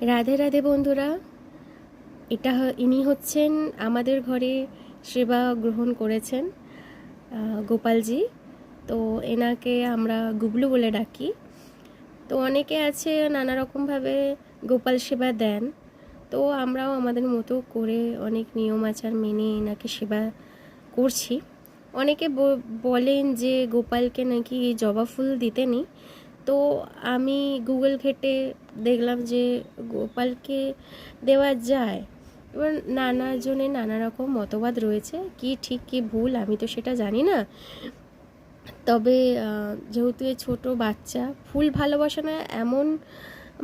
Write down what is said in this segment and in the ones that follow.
রাধে রাধে বন্ধুরা। ইনি হচ্ছেন আমাদের ঘরে সেবা গ্রহণ করেছেন গোপালজি। তো এনাকে আমরা গুবলু বলে ডাকি। তো অনেকে আছে নানা রকমভাবে গোপাল সেবা দেন। তো আমরাও আমাদের মতো করে অনেক নিয়ম আচার মেনে এনাকে সেবা করছি। অনেকে বলেন যে গোপালকে নাকি জবা ফুল দিতে নেই। তো আমি গুগল ঘেটে দেখলাম যে গোপালকে দেওয়া যায়। এবার নানা জনের নানা রকম মতবাদ রয়েছে, কি ঠিক কি ভুল আমি তো সেটা জানি না। তবে যেহেতু এই ছোটো বাচ্চা, ফুল ভালোবাসে না এমন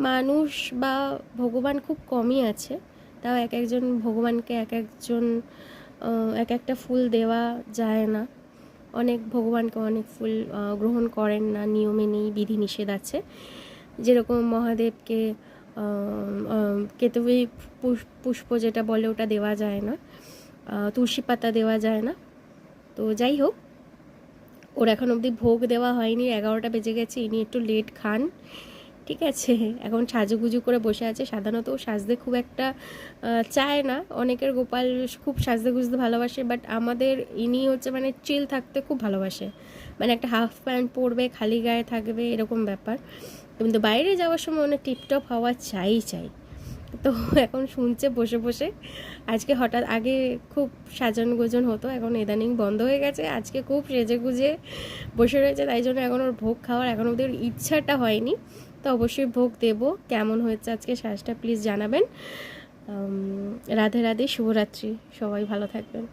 মানুষ বা ভগবান খুব কমই আছে। তাও এক একজন ভগবানকে এক একজন এক একটা ফুল দেওয়া যায় না। অনেক ভগবানকে অনেক ফুল গ্রহণ করেন না, নিয়মে নেই, বিধিনিষেধ আছে। যেরকম মহাদেবকে কেতবী পুষ্প যেটা বলে ওটা দেওয়া যায় না, তুলসী পাতা দেওয়া যায় না। তো যাই হোক, ওর এখন অবধি ভোগ দেওয়া হয়নি, 11টা বেজে গেছে, ইনি একটু লেট খান, ঠিক আছে। এখন সাজুগুজু করে বসে আছে। সাধারণত ও সাজতে খুব একটা চায় না। অনেকের গোপাল খুব সাজতে গুজতে ভালোবাসে, বাট আমাদের ইনি হচ্ছে মানে চিল থাকতে খুব ভালোবাসে। মানে একটা হাফ প্যান্ট পরবে, খালি গায়ে থাকবে, এরকম ব্যাপার। কিন্তু বাইরে যাওয়ার সময় অনেক টিপটপ হওয়া চাই। তো এখন শুনছে বসে বসে। আজকে হঠাৎ আগে খুব সাজান গোজন হতো, এখন ইদানিং বন্ধ হয়ে গেছে। আজকে খুব সেজে গুজে বসে রয়েছে, তাই জন্য এখন ওর ভোগ খাওয়ার এখন ওদের ইচ্ছাটা হয়নি। তো অবশ্যই ভোগ দেব। কেমন হয়েছে আজকে সাজটা প্লিজ জানাবেন। রাধে রাধে, শুভরাত্রি, সবাই ভালো থাকবেন।